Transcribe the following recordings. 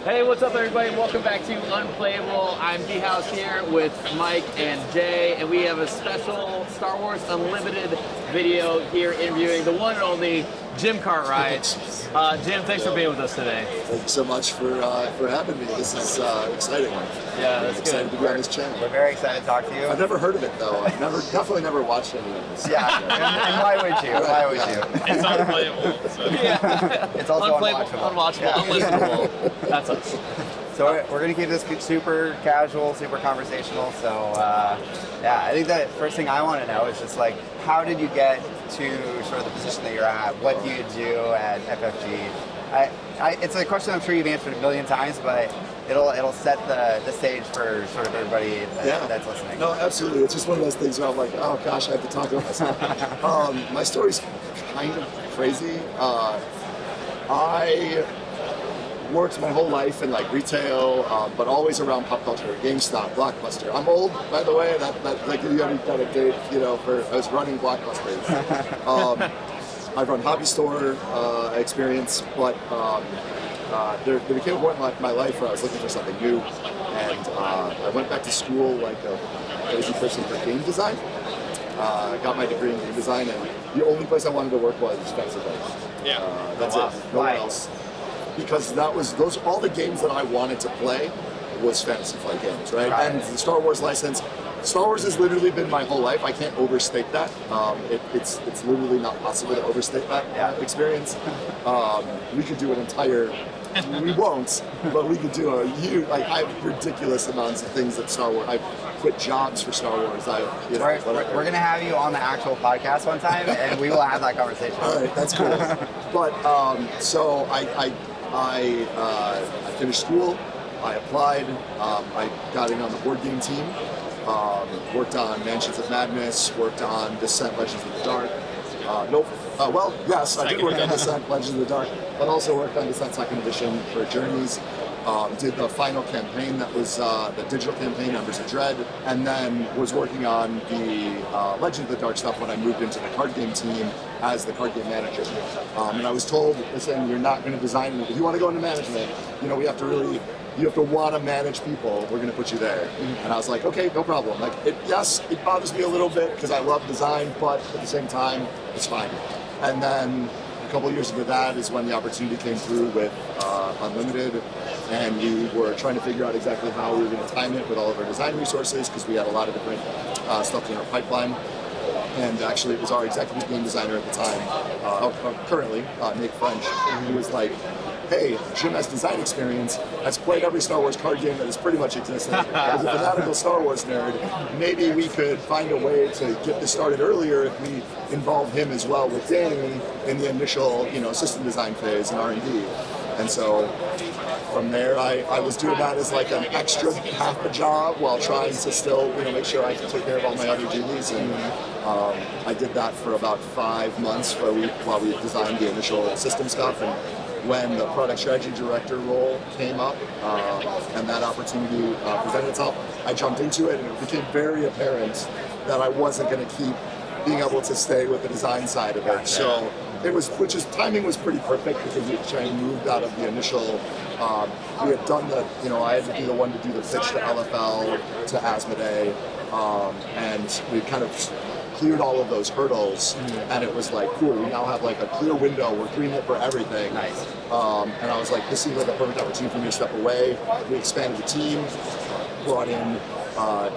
Hey, what's up, everybody? Welcome back to Unplayable. I'm D-House here with Mike and Jay, and we have a special Star Wars Unlimited video here interviewing the one and only Jim Cartwright. Jim, thanks for being with us today. Thank you so much for having me. This is exciting. Yeah, that's excited to be on this channel. We're very excited to talk to you. I've never heard of it though. I've definitely never watched any of this. Yeah, and why would you? Why would you? It's unplayable. So. Yeah. It's also unwatchable, unlistenable. That's us. So we're going to keep this super casual, super conversational. So yeah, I think the first thing I want to know is just like, how did you get to sort of the position that you're at? What do you do at FFG? It's a question I'm sure you've answered a million times, but it'll set the stage for sort of everybody that's listening. No, absolutely. It's just one of those things where I'm like, oh gosh, I have to talk about myself. My story's kind of crazy. I worked my whole life in like retail, but always around pop culture, GameStop, Blockbuster. I'm old, by the way. That like you got a date, for I was running Blockbusters. I've run hobby store experience, but there became a point in my life where I was looking for something new, and I went back to school like a crazy person for game design. I got my degree in game design, and the only place I wanted to work was Fantasy Flight. Yeah, that's it. Nowhere else. Because all the games that I wanted to play was Fantasy Flight games, right? And the Star Wars license. Star Wars has literally been my whole life. I can't overstate that. It's literally not possible to overstate that experience. We could do an entire. We won't, but we could do I have ridiculous amounts of things that Star Wars. I quit jobs for Star Wars. We're gonna have you on the actual podcast one time, and we will have that conversation. All right, that's cool. But so I finished school. I applied. I got in on the board game team. Worked on Mansions of Madness. Worked on Descent: Legends of the Dark. Nope. Well, yes, I did work on Descent: Legends of the Dark, but also worked on Descent 2nd Edition for Journeys. Did the final campaign that was the digital campaign, Embers of Dread, and then was working on the Legend of the Dark stuff when I moved into the card game team as the card game manager. And I was told, listen, you're not going to design, if you want to go into management, you have to want to manage people, we're going to put you there. And I was like, okay, no problem. Like, yes, it bothers me a little bit because I love design, but at the same time, it's fine. And then a couple of years into that is when the opportunity came through with Unlimited, and we were trying to figure out exactly how we were going to time it with all of our design resources, because we had a lot of different stuff in our pipeline. And actually, it was our executive game designer at the time, currently, Nick French, who was like, hey, Jim has design experience, has played every Star Wars card game that has pretty much existed. As a fanatical Star Wars nerd, maybe we could find a way to get this started earlier if we involve him as well with Danny in the initial, system design phase and R&D. And so from there, I was doing that as like an extra half a job while trying to still, make sure I could take care of all my other duties. And I did that for about 5 months while we designed the initial system stuff. And when the product strategy director role came up and that opportunity presented itself, I jumped into it, and it became very apparent that I wasn't going to keep being able to stay with the design side of it. So timing was pretty perfect, because we kind of moved out of the initial. We had done I had to be the one to do the pitch to LFL, to Asmodee, and we kind of cleared all of those hurdles, and it was like, cool, we now have like a clear window, we're greenlit for everything. Nice. And I was like, this seems like a perfect opportunity for me to step away. We expanded the team, brought in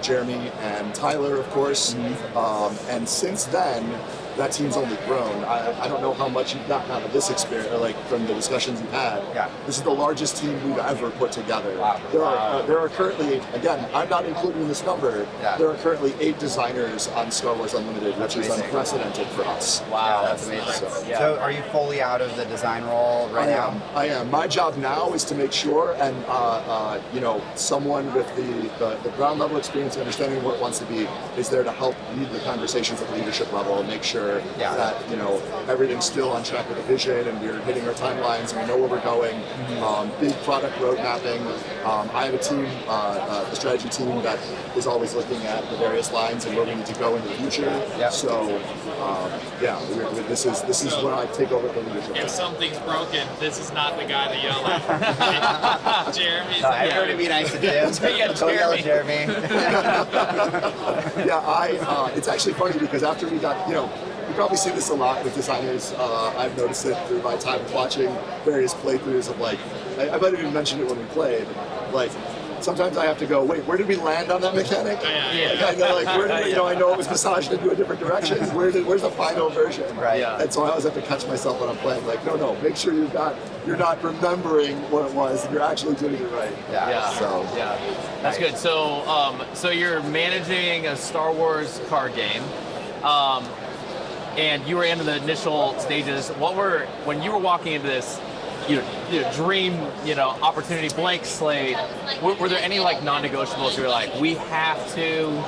Jeremy and Tyler, of course, and since then, that team's only grown. I don't know how much you've gotten out of this experience, or like from the discussions you've had. Yeah. This is the largest team we've ever put together. Wow. There are currently, again, I'm not including this number, there are currently 8 designers on Star Wars Unlimited, which is unprecedented for us. Wow, that's amazing. So are you fully out of the design role right now? I am. My job now is to make sure, and someone with the ground level experience and understanding what it wants to be is there to help lead the conversations at the leadership level and make sure that everything's still on track with the vision, and we're hitting our timelines, and we know where we're going. Big product road mapping. I have a team, the strategy team, that is always looking at the various lines and where we need to go in the future. So this is where I take over the leadership. If something's broken, this is not the guy to yell at. Jeremy. No, everyone would be nice to Jim. Yeah, Don't yell at Jeremy. Yeah, it's actually funny because after we got, you probably see this a lot with designers. I've noticed it through my time watching various playthroughs of like, I might have even mentioned it when we played, like, sometimes I have to go, wait, where did we land on that mechanic? Yeah. Like, I know, like, where did we, I know it was massaged into a different direction. Where's the final version? Right. Yeah. And so I always have to catch myself when I'm playing, like, no, make sure you're not remembering what it was, and you're actually doing it right. Yeah. So Yeah, that's good. So, so you're managing a Star Wars card game, and you were in the initial stages. When you were walking into this, dream, opportunity, blank slate? Were there any like non-negotiables? You were like, we have to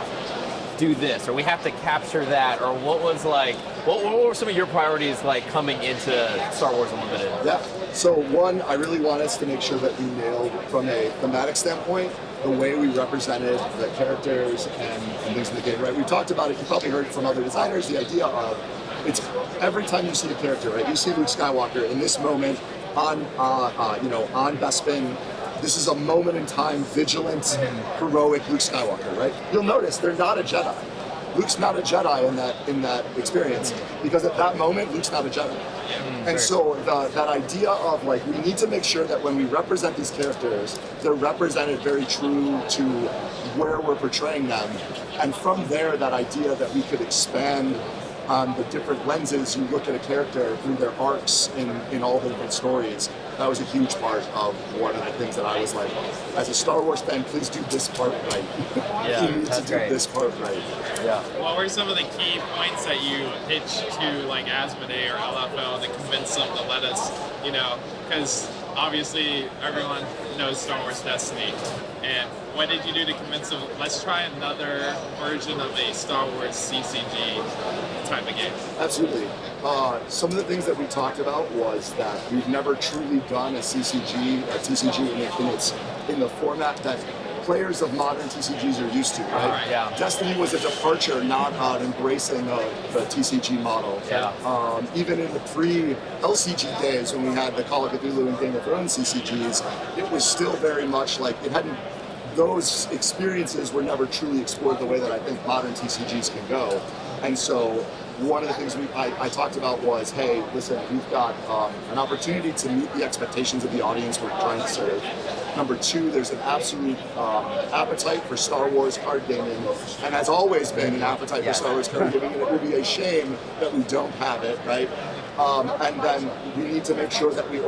do this, or we have to capture that, or what was like? What were some of your priorities like coming into Star Wars Unlimited? Yeah. So one, I really want us to make sure that we nailed, from a thematic standpoint, the way we represented the characters and things in the game, right? We talked about it, you probably heard it from other designers, the idea of, it's every time you see a character, right? You see Luke Skywalker in this moment on Bespin. This is a moment in time, vigilant, heroic Luke Skywalker, right? You'll notice they're not a Jedi. Luke's not a Jedi in that experience, because at that moment, Luke's not a Jedi. And so that idea of like, we need to make sure that when we represent these characters, they're represented very true to where we're portraying them. And from there, that idea that we could expand on the different lenses you look at a character through their arcs in all the different stories. That was a huge part of one of the things that I was like, as a Star Wars fan, please do this part right. Yeah, you need to do this part right. Yeah. What were some of the key points that you pitched to like Asmodee or LFL to convince them to let us, because obviously everyone knows Star Wars Destiny, and what did you do to convince them, let's try another version of a Star Wars CCG type of game? Absolutely. Some of the things that we talked about was that we've never truly done a TCG in the format that players of modern TCGs are used to, right? Yeah. Destiny was a departure, not an embracing of the TCG model. Yeah. Even in the pre-LCG days, when we had the Call of Cthulhu and Game of Thrones CCGs, it was still very much like, those experiences were never truly explored the way that I think modern TCGs can go. And so one of the things I talked about was, hey, listen, we've got an opportunity to meet the expectations of the audience we're trying to serve. Number two, there's an absolute appetite for Star Wars card gaming, and has always been an appetite for Star Wars card gaming, and it would be a shame that we don't have it, right? And then we need to make sure that we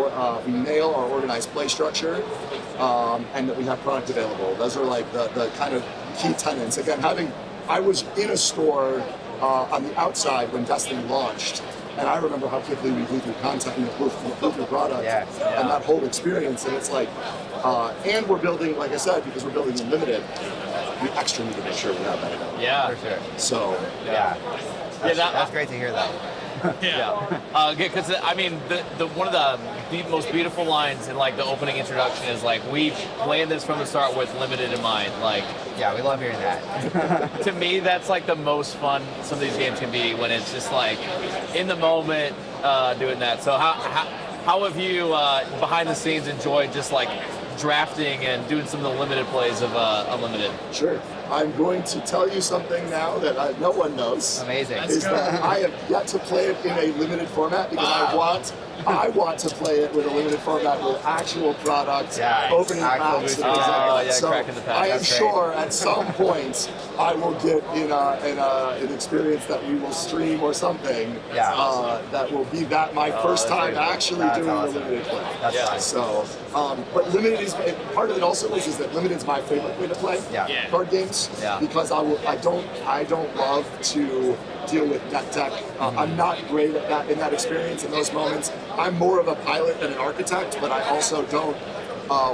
nail our organized play structure, and that we have product available. Those are like the kind of key tenets. Again, I was in a store on the outside when Destiny launched, and I remember how quickly we blew through content and blew through product, and that whole experience. And it's like, and we're building, like I said, because we're building Unlimited, we extra need to make sure we have that available. Yeah, For sure. So That's great to hear that. Yeah, because I mean, the one of the most beautiful lines in like the opening introduction is like, we planned this from the start with limited in mind. Like, Yeah, we love hearing that. to me, that's like the most fun some of these games can be, when it's just like in the moment doing that. So how have you behind the scenes enjoyed just like drafting and doing some of the limited plays of Unlimited? Sure. I'm going to tell you something now that no one knows. Amazing. Is that I have yet to play it in a limited format, because I want to play it with a limited format with actual product, opening Actual packs. boosted and things like packs. that. So cracking the pack. I am That's great. sure at some point I will get in an experience that we will stream or something. That will be my first time actually doing a limited play. That's fine. So, but limited is part of it. Also is that limited is my favorite way to play card games, because I don't love to deal with net deck. I'm not great at that in that experience in those moments. I'm more of a pilot than an architect, but I also don't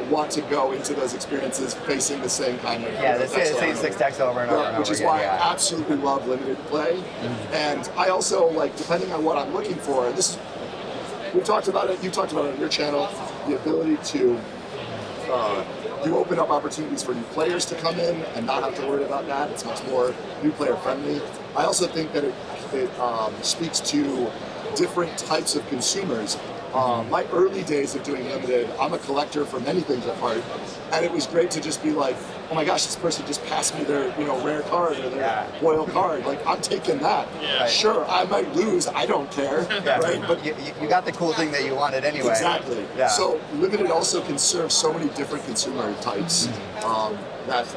want to go into those experiences facing the same kind of the same 6 decks over and over and over which is again, why I absolutely love limited play. And I also like, depending on what I'm looking for, we talked about it, you talked about it on your channel, the ability to you open up opportunities for new players to come in and not have to worry about that. It's much more new player friendly. I also think that it speaks to different types of consumers. My early days of doing limited, I'm a collector for many things at heart, and it was great to just be like, oh my gosh, this person just passed me their rare card or their foil card. Like, I'm taking that. Yeah. Sure, I might lose. I don't care. Right? But you got the cool thing that you wanted anyway. Exactly. Yeah. So limited also can serve so many different consumer types. That's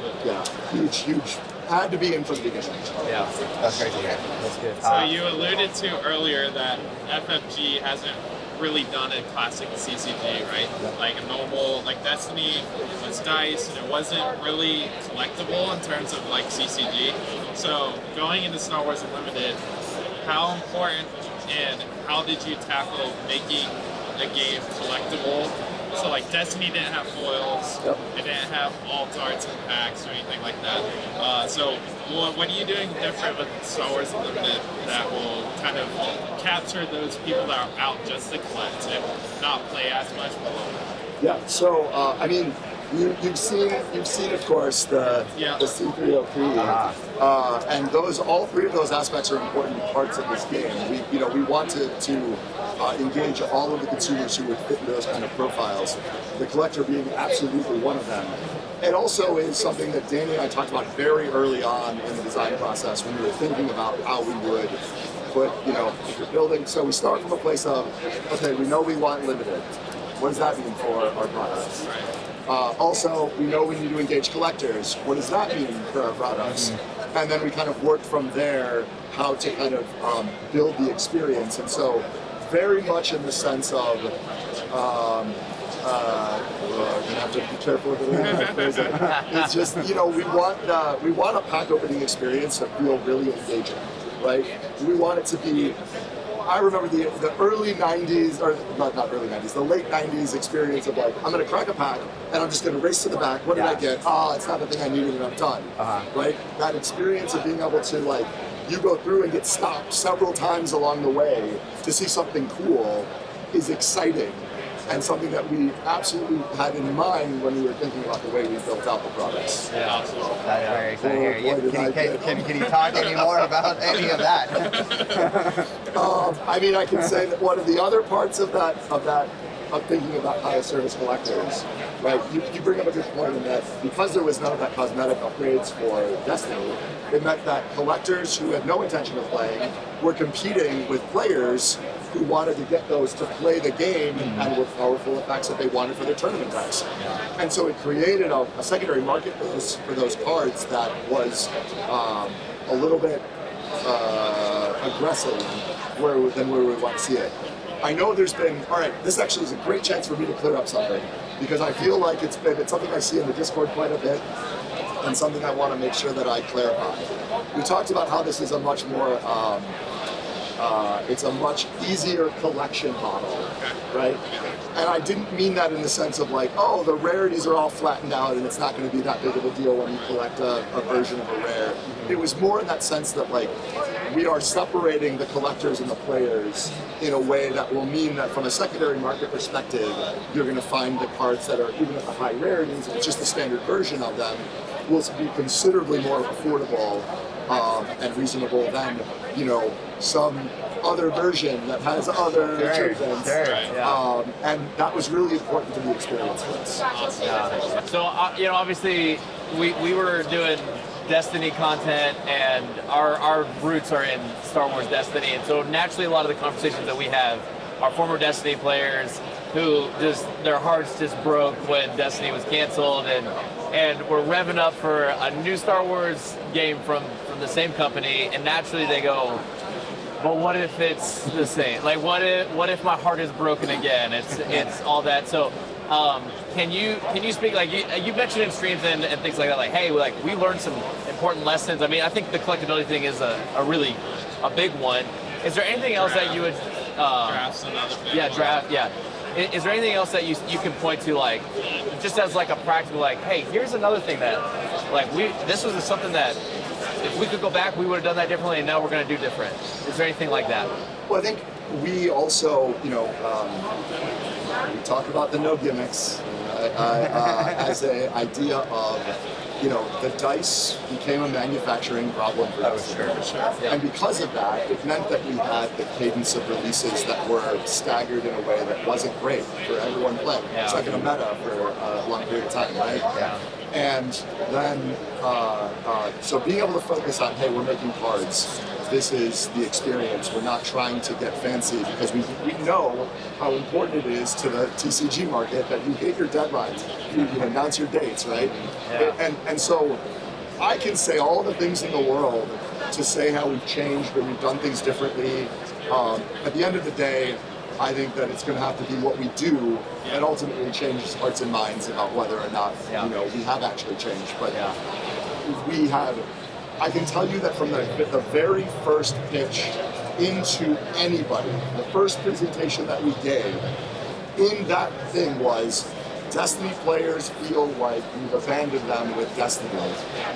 huge. Had to be in from the beginning. Yeah, that's great to hear. That's good. So you alluded to earlier that FFG hasn't really done a classic CCG, right? Like a normal, like Destiny was dice, and it wasn't really collectible in terms of like CCG. So going into Star Wars Unlimited, how important and how did you tackle making a game collectible? So like Destiny didn't have foils, it didn't have alt arts and packs or anything like that. So what are you doing different with Star Wars Unlimited that will kind of capture those people that are out just to collect and not play as much? Yeah. So I mean, you've seen of course the C303, and all three of those aspects are important parts of this game. We want to engage all of the consumers who would fit into those kind of profiles. The collector being absolutely one of them. It also is something that Danny and I talked about very early on in the design process when we were thinking about how we would put, if you're building. So we start from a place of, okay, we know we want limited. What does that mean for our products? Also, we know we need to engage collectors. What does that mean for our products? And then we kind of work from there how to kind of build the experience. And so very much in the sense of, I'm gonna have to be careful with the way I phrase it. It's just, we want a pack opening experience to feel really engaging, right? We want it to be. I remember the early 90s, or not early 90s, the late 90s experience of like, I'm gonna crack a pack and I'm just gonna race to the back. What did I get? It's not the thing I needed and I'm done. Right? That experience of being able to like, you go through and get stopped several times along the way to see something cool is exciting and something that we absolutely had in mind when we were thinking about the way we built out the products. That's very exciting. Can you talk any more about any of that? I mean, I can say that one of the other parts of thinking about how to service collectors, right? You bring up a good point in that because there was none of that cosmetic upgrades for Destiny, it meant that collectors who had no intention of playing were competing with players who wanted to get those to play the game and with powerful effects that they wanted for their tournament decks. And so it created a secondary marketplace for those cards that was a little bit aggressive than where we want to see it. I know there's been, this actually is a great chance for me to clear up something because I feel like it's something I see in the Discord quite a bit and something I want to make sure that I clarify. We talked about how this is a much more, it's a much easier collection model, right? And I didn't mean that in the sense of like, oh, the rarities are all flattened out and it's not going to be that big of a deal when you collect a version of a rare. It was more in that sense that like, we are separating the collectors and the players in a way that will mean that from a secondary market perspective, you're going to find the cards that are, even at the high rarities, it's just the standard version of them, will be considerably more affordable and reasonable than, some other version that has other achievements. And that was really important to the experience for us. So, obviously, we were doing Destiny content, and our roots are in Star Wars Destiny, and so naturally a lot of the conversations that we have are former Destiny players who just, their hearts just broke when Destiny was canceled, and we're revving up for a new Star Wars game from the same company, and naturally they go, but what if it's the same? Like, what if my heart is broken again? It's all that. So, can you speak, like you mentioned in streams and things like that, like, hey, we learned some important lessons. I mean, I think the collectability thing is a really big one. Is there anything else that you would Draft's another big one. draft, Is there anything else that you can point to, like, just as like a practical, like, hey, here's another thing that, like, this was something that if we could go back, we would have done that differently, and now we're going to do different. Is there anything like that? Well, I think we also, we talk about the no gimmicks. as an idea of, you know, the dice became a manufacturing problem for us. Sure. And because of that, it meant that we had the cadence of releases that were staggered in a way that wasn't great for everyone playing. It's like in a meta for a long period of time, right? Yeah. And then, so being able to focus on, hey, we're making cards. This is the experience. We're not trying to get fancy because we know how important it is to the TCG market that you hit your deadlines, you announce your dates, right? Yeah. And so I can say all the things in the world to say how we've changed or we've done things differently. At the end of the day, I think that it's going to have to be what we do and ultimately change hearts and minds about whether or not you know we have actually changed. But we have. I can tell you that from the very first pitch into anybody, the first presentation that we gave, in that thing was, Destiny players feel like we've abandoned them with Destiny.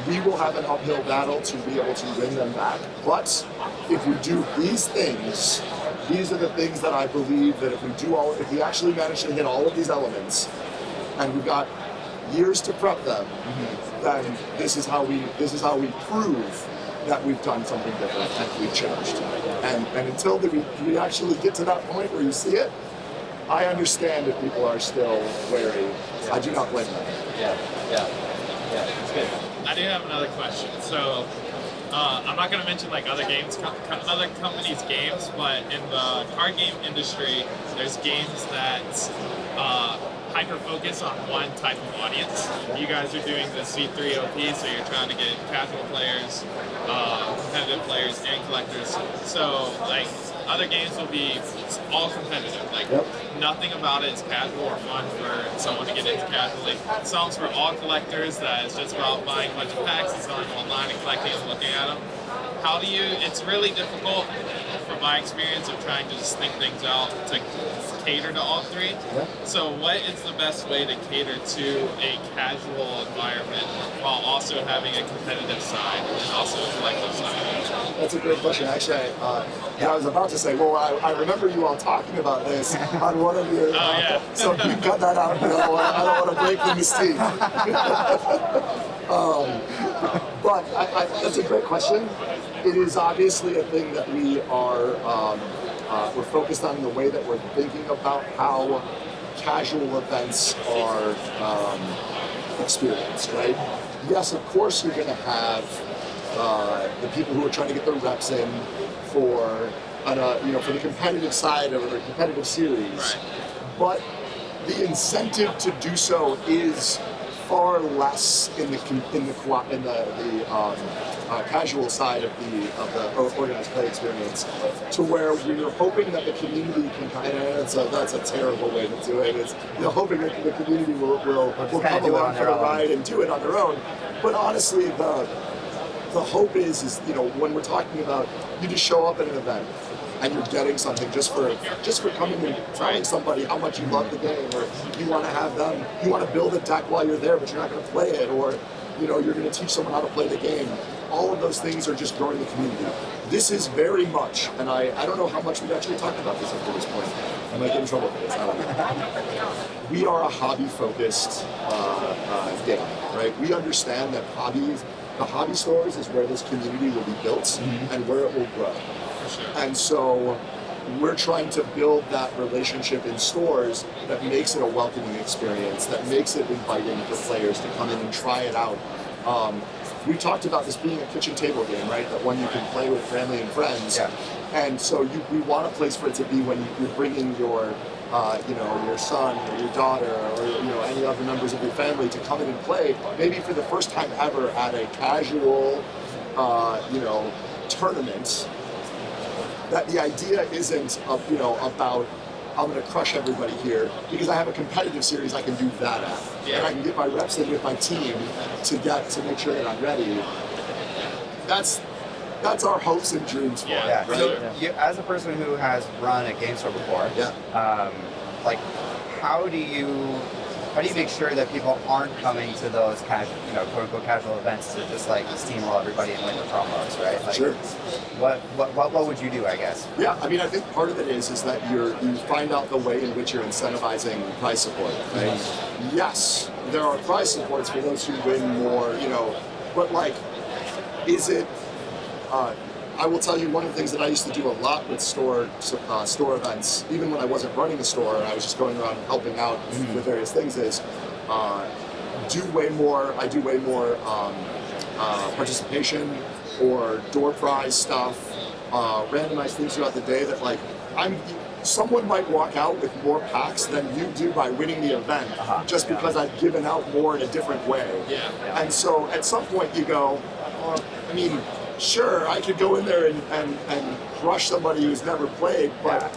We will have an uphill battle to be able to win them back. But if we do these things, these are the things that I believe that if we actually manage to hit all of these elements, and we've got years to prep them, then this is how we prove that we've done something different and we've changed. And until we actually get to that point where you see it, I understand if people are still wary. I do not blame them. Yeah, it's good. I do have another question. So, I'm not going to mention like other companies' games, but in the card game industry, there's games that hyper focus on one type of audience. You guys are doing the C3OP, so you're trying to get casual players, competitive players, and collectors. So, like, other games will be all competitive. Like, nothing about it is casual or fun for someone to get into casually. Some's for all collectors that is just about buying a bunch of packs and selling them online and collecting and looking at them. How do you, it's really difficult from my experience of trying to just think things out to cater to all three. So what is the best way to cater to a casual environment while also having a competitive side and also a collective side? That's a great question. Actually, I was about to say, well, I remember you all talking about this on one of your, so you cut that out. I don't want to break the mystique. But that's a great question. It is obviously a thing that we are, we're focused on in the way that we're thinking about how casual events are experienced, right? Yes, of course you're going to have the people who are trying to get their reps in for, for the competitive side of a competitive series, but the incentive to do so is far less in the casual side of the organized play experience, to where we're hoping that the community can kind of, that's a terrible way to do it. It's hoping that the community will come along for the ride and do it on their own. But honestly, the hope is when we're talking about, you just show up at an event and you're getting something just for coming and telling somebody how much you love the game, or you want to have them, you want to build a deck while you're there, but you're not going to play it, or you're going to teach someone how to play the game. All of those things are just growing the community. This is very much, and I don't know how much we've actually talked about this up to this point. I might get in trouble for this. I don't know. We are a hobby-focused game, right? We understand that the hobby stores is where this community will be built and where it will grow. And so we're trying to build that relationship in stores that makes it a welcoming experience, that makes it inviting for players to come in and try it out. We talked about this being a kitchen table game, right? That one you can play with family and friends. Yeah. And so we want a place for it to be when you're bringing your your son or your daughter or any other members of your family to come in and play, maybe for the first time ever at a casual tournament. That the idea isn't about I'm going to crush everybody here because I have a competitive series I can do that at, and I can get my reps in with my team to make sure that I'm ready. That's our hopes and dreams for it. Yeah. Right? So you, as a person who has run a game store before, how do you how do you make sure that people aren't coming to those quote unquote casual events to just like steamroll everybody and win the promos, right? Like, Sure. What would you do, I guess? Yeah, I mean, I think part of it is that you find out the way in which you're incentivizing prize support, right? Yes, there are prize supports for those who win more, but like, is it? I will tell you one of the things that I used to do a lot with store events, even when I wasn't running a store and I was just going around helping out with various things, is do way more participation or door prize stuff, randomized things throughout the day that like someone might walk out with more packs than you do by winning the event just because I've given out more in a different way. Yeah. And so at some point you go, well, I mean, sure, I could go in there and crush somebody who's never played, but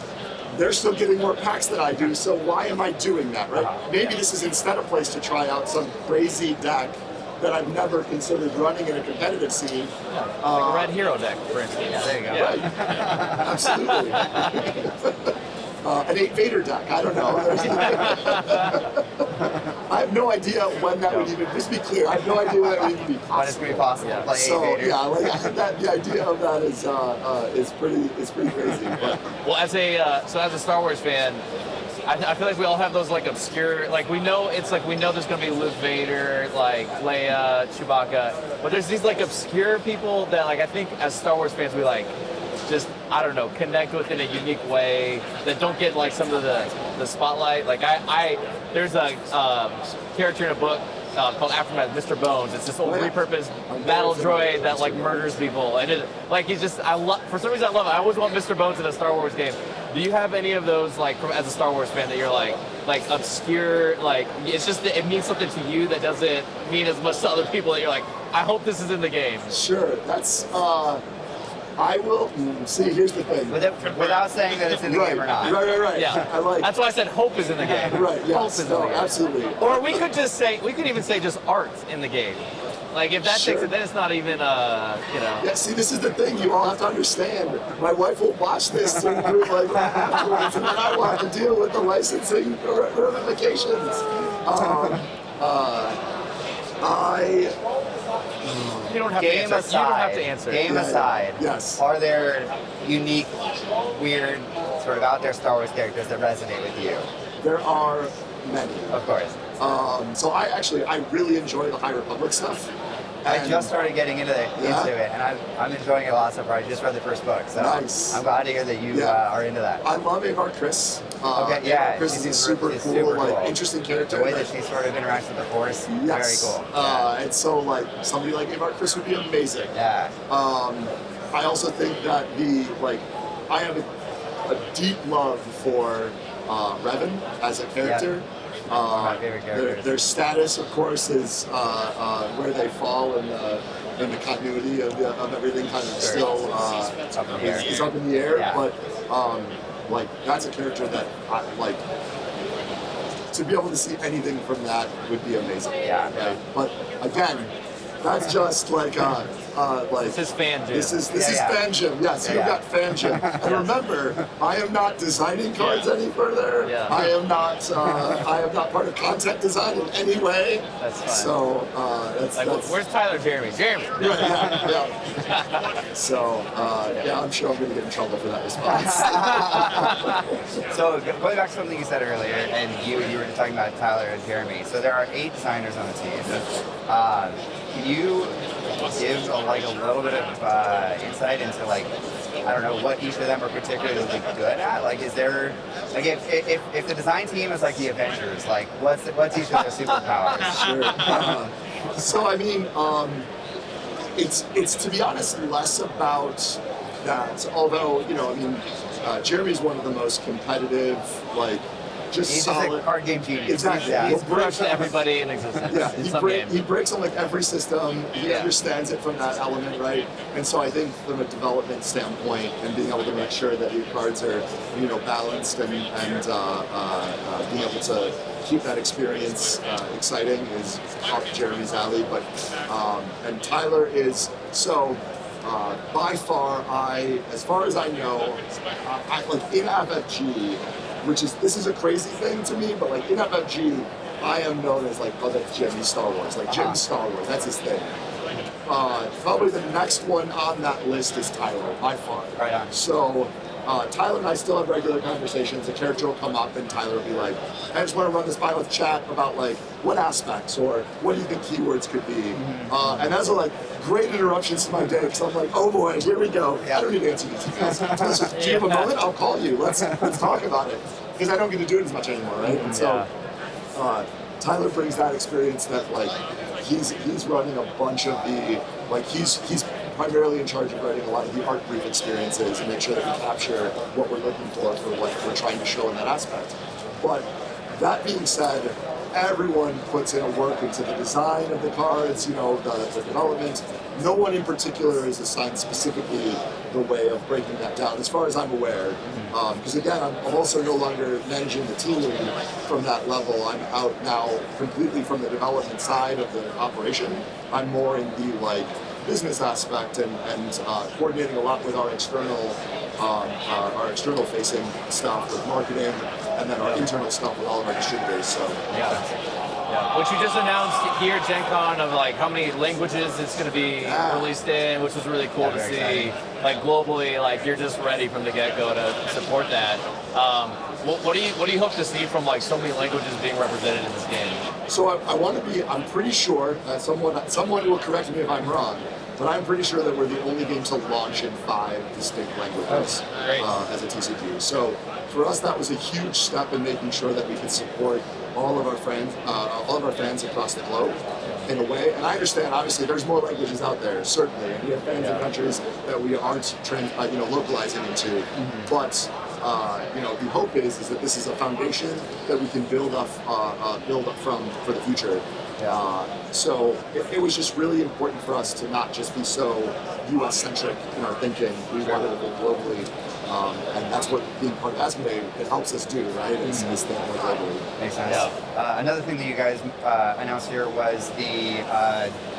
they're still getting more packs than I do, so why am I doing that, right? Maybe this is instead a place to try out some crazy deck that I've never considered running in a competitive scene. Like a red hero deck, for instance. Yeah, there you go. Right. Absolutely. An 8 Vader deck, I don't know. I have no idea when that would even, just be clear, I have no idea when that would even be possible. But it's going to be possible to play So 8 Vader. yeah, like the idea of that is pretty crazy. But Well, as a Star Wars fan, I feel like we all have those like obscure, like we know there's gonna be Luke, Vader, like Leia, Chewbacca, but there's these like obscure people that like I think as Star Wars fans we like just, I don't know, connect with in a unique way that don't get like some of the spotlight. Like there's a character in a book called Aftermath, Mr. Bones. It's this old repurposed battle droid that like murders people, and he's just for some reason I love it. I always want Mr. Bones in a Star Wars game. Do you have any of those like as a Star Wars fan that you're like obscure, like it's just it means something to you that doesn't mean as much to other people that you're like, I hope this is in the game? sure, that's I will see. Here's the thing. Without saying that it's in the game or not. Right. Yeah, I like. that's why I said hope is in the game. Right. Hope Yes. is in the No. game. Absolutely. Or we could even say just art in the game. Like if that takes it, then it's not even Yeah, see, this is the thing. You all have to understand. My wife will watch this and do like afterwards, and then I will have to deal with the licensing ramifications. You don't have to Game answer. You don't have to answer. Game Yeah, aside, yes. are there unique, weird, sort of out there Star Wars characters that resonate with you? There are many. Of course. So I really enjoy the High Republic stuff. I And- just started getting into it, and I'm enjoying it a lot so far. I just read the first book, so Nice. I'm glad to hear that you are into that. I love Avar Chris. Okay, yeah, Chris she's is a super she's cool, super like cool. interesting character. The way that she sort of interacts with the Force, Yes. very cool. And so like somebody like Avar Chris would be amazing. Yeah. I also think that I have a deep love for Revan as a character. My favorite characters. Their status, of course, is where they fall in the continuity of everything. Kind of still Up in the air. is up in the air, Yeah. but that's a character that I like. To be able to see anything from that would be amazing. Yeah. Right? But again, that's just like This is fan jam. This is Yeah. fan jam. Yes, you've Yeah. got fan jam. And remember, I am not designing cards any further. Yeah. I am not part of content design in any way. That's fine. So that's Where's Tyler Jeremy? Jeremy. right, yeah. So I'm sure I'm going to get in trouble for that response. So going back to something you said earlier, and you were talking about Tyler and Jeremy. So there are 8 designers on the team. Can you give a little bit of insight into I don't know what each of them are particularly good at? Like, is there if the design team is like the Avengers, what's each of their superpowers? Sure. So I mean, it's to be honest less about that. Although Jeremy's one of the most competitive, just He's solid. just a card game genius. Exactly. Yeah. He's crushed everybody in existence Yeah, in some game. he breaks on every system. He Yeah. understands it from that element, right? And so I think from a development standpoint, and being able to make sure that your cards are, balanced and being able to keep that experience exciting is up Jeremy's alley. But and Tyler is so. By far, as far as I know, in FFG, this is a crazy thing to me, but in FFG, I am known as like, oh, that's Jimmy Star Wars, like Jim Star Wars. That's his thing. Probably the next one on that list is Tyler, by far. Right on. So Tyler and I still have regular conversations. A character will come up and Tyler will be like, I just want to run this by with chat about like what aspects or what do you think keywords could be. And those are like great interruptions to my day because I'm like, oh boy, here we go. I don't need to answer these emails. Do you have a moment? I'll call you. Let's talk about it. Because I don't get to do it as much anymore, right? And so Tyler brings that experience that like he's running a bunch of the like he's primarily in charge of writing a lot of the art brief experiences and make sure that we capture what we're looking for what we're trying to show in that aspect. But that being said, everyone puts in work into the design of the cards, the development. No one in particular is assigned specifically the way of breaking that down, as far as I'm aware. Because again, I'm also no longer managing the team from that level. I'm out now completely from the development side of the operation. I'm more in the business aspect and coordinating a lot with our external facing stuff with marketing, and then our internal stuff with all of our distributors. So Which you just announced here at GenCon of like how many languages it's going to be released in, which was really cool to see. Exciting. Like globally, like you're just ready from the get-go to support that. What do you hope to see from like so many languages being represented in this game? So I want to be. I'm pretty sure someone will correct me if I'm wrong, but I'm pretty sure that we're the only game to launch in 5 distinct languages as a TCG. So for us, that was a huge step in making sure that we could support all of our fans across the globe in a way. And I understand, obviously, there's more languages out there, certainly, and we have fans in countries that we aren't localizing into. But the hope is that this is a foundation that we can build up from for the future. So it was just really important for us to not just be so U.S. centric in our thinking. We wanted to go globally, and that's what being part of Asmodee it helps us do, right? Is think more globally. Makes sense. Another thing that you guys announced here was the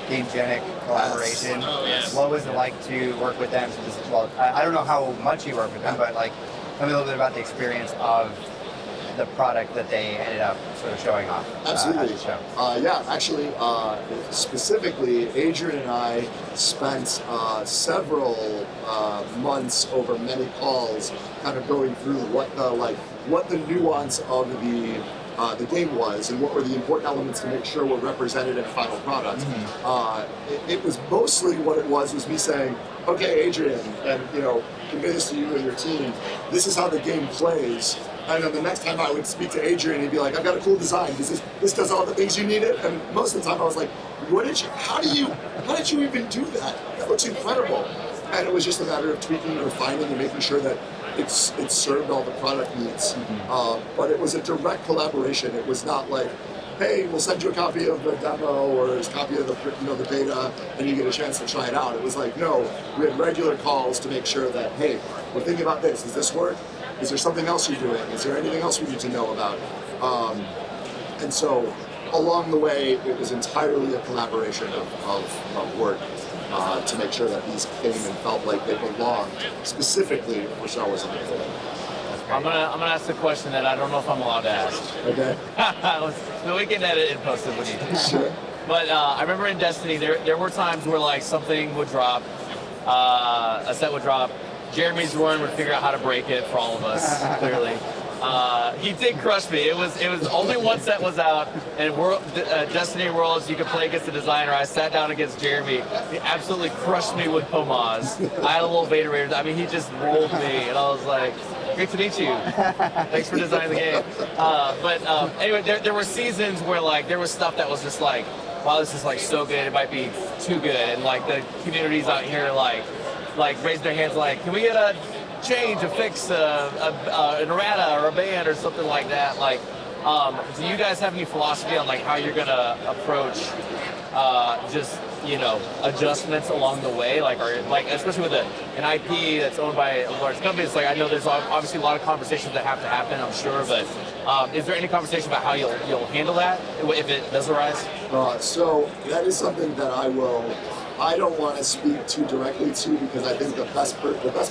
GameGenic collaboration. Oh, yes. What was it like to work with them? I don't know how much you work with them, but like, tell me a little bit about the experience of the product that they ended up sort of showing off. Absolutely. At the show. Actually, specifically, Adrian and I spent several months over many calls, kind of going through what the nuance of the game was and what were the important elements to make sure were represented in a final product. It was mostly what it was me saying, okay, Adrian, and convey this to you and your team. This is how the game plays. And then the next time I would speak to Adrian, he'd be like, I've got a cool design. This does all the things you needed. And most of the time I was like, how did you even do that? That looks incredible. And it was just a matter of tweaking and refining and making sure that it served all the product needs. But it was a direct collaboration. It was not like, hey, we'll send you a copy of the demo or a copy of the beta and you get a chance to try it out. It was like, no, we had regular calls to make sure that, hey, we're thinking about this. Does this work? Is there something else you're doing? Is there anything else we need to know about? And so along the way, it was entirely a collaboration of work to make sure that these came and felt like they belonged specifically for Star Wars Unlimited. I'm gonna ask a question that I don't know if I'm allowed to ask. Okay. So we can edit and post it when you do. Sure. But I remember in Destiny, there were times where like something would drop, a set would drop. Jeremy's run would figure out how to break it for all of us. Clearly, he did crush me. It was only one set was out, and Destiny Worlds you could play against the designer. I sat down against Jeremy. He absolutely crushed me with Pomaz. I had a little Vader. I mean, he just rolled me, and I was like, great to meet you. Thanks for designing the game. Anyway, there were seasons where like there was stuff that was just like, wow, this is like so good. It might be too good, and like the communities out here like raise their hands like, can we get a change, a fix, an errata or a band or something like that? Like, do you guys have any philosophy on like how you're gonna approach adjustments along the way, like, or like especially with an IP that's owned by a large company? It's like I know there's obviously a lot of conversations that have to happen, I'm sure, but is there any conversation about how you'll handle that if it does arise? So that is something that I will I don't want to speak too directly to, because I think the best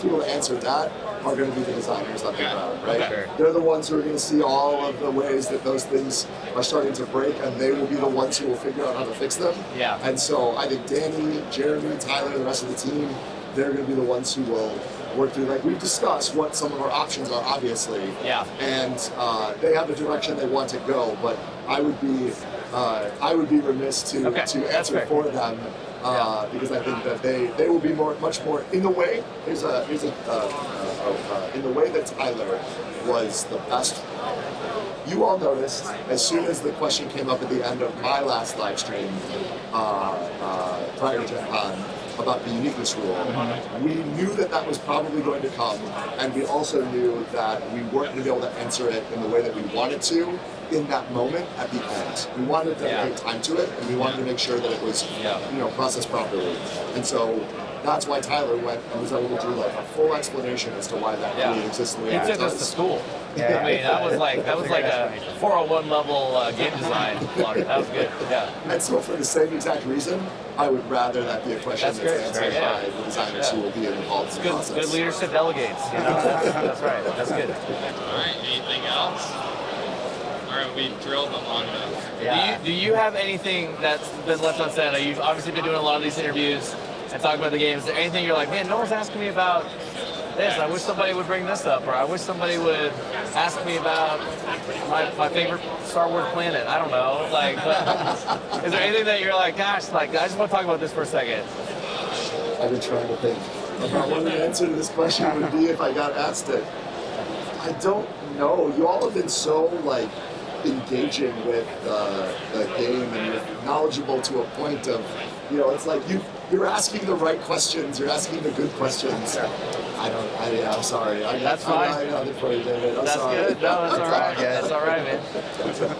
people to answer that are going to be the designers on the ground, right? Okay. They're the ones who are going to see all of the ways that those things are starting to break, and they will be the ones who will figure out how to fix them. Yeah. And so I think Danny, Jeremy, Tyler, the rest of the team, they're going to be the ones who will work through. Like, we've discussed what some of our options are, obviously. Yeah. And they have the direction they want to go, but I would be remiss to That's answer fair. for them. Because I think that they will be much more in the way. In the way that Tyler was the best. You all noticed as soon as the question came up at the end of my last live stream prior to GenCon about the uniqueness rule, we knew that was probably going to come, and we also knew that we weren't going to be able to answer it in the way that we wanted to in that moment at the end. We wanted to dedicate time to it, and we wanted to make sure that it was processed properly. And so that's why Tyler went and was able to do like a full explanation as to why that really exists in the way He it took us does. to school. Yeah. I mean, that was like a 401 level game design. That was good. Yeah. And so for the same exact reason, I would rather that be a question That's that's great. answered Yeah. by the designers who will be involved in the Good, process. good leadership delegates. You know, that's right. That's good. All right, anything else? All right, we drilled them long enough. Yeah. Do you have anything that's been left unsaid? You've obviously been doing a lot of these interviews and talking about the games. Is there anything you're like, man, no one's asking me about this? I wish somebody would bring this up, or I wish somebody would ask me about my favorite Star Wars planet. I don't know. Like, but is there anything that you're like, gosh, like I just want to talk about this for a second? I've been trying to think about what the answer to this question would be if I got asked it. I don't know. You all have been so like engaging with the game, and you're knowledgeable to a point of, it's like you're asking the right questions. You're asking the good questions. I'm sorry. That's fine. I got it for you, David. I'm That's sorry. good. No, that's all right. That's all right, man.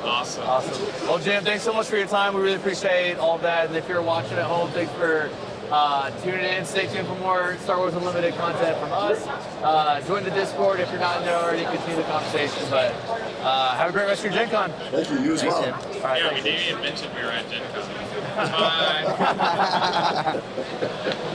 Awesome. Awesome. Well, Jim, thanks so much for your time. We really appreciate all of that. And if you're watching at home, thanks for tuning in. Stay tuned for more Star Wars Unlimited content from us. Join the Discord if you're not in there already. Continue the conversation. But have a great rest of your Gen Con. Thank you. You as well. All right, Yeah, we thanks. didn't even mention we were at GenCon. Bye.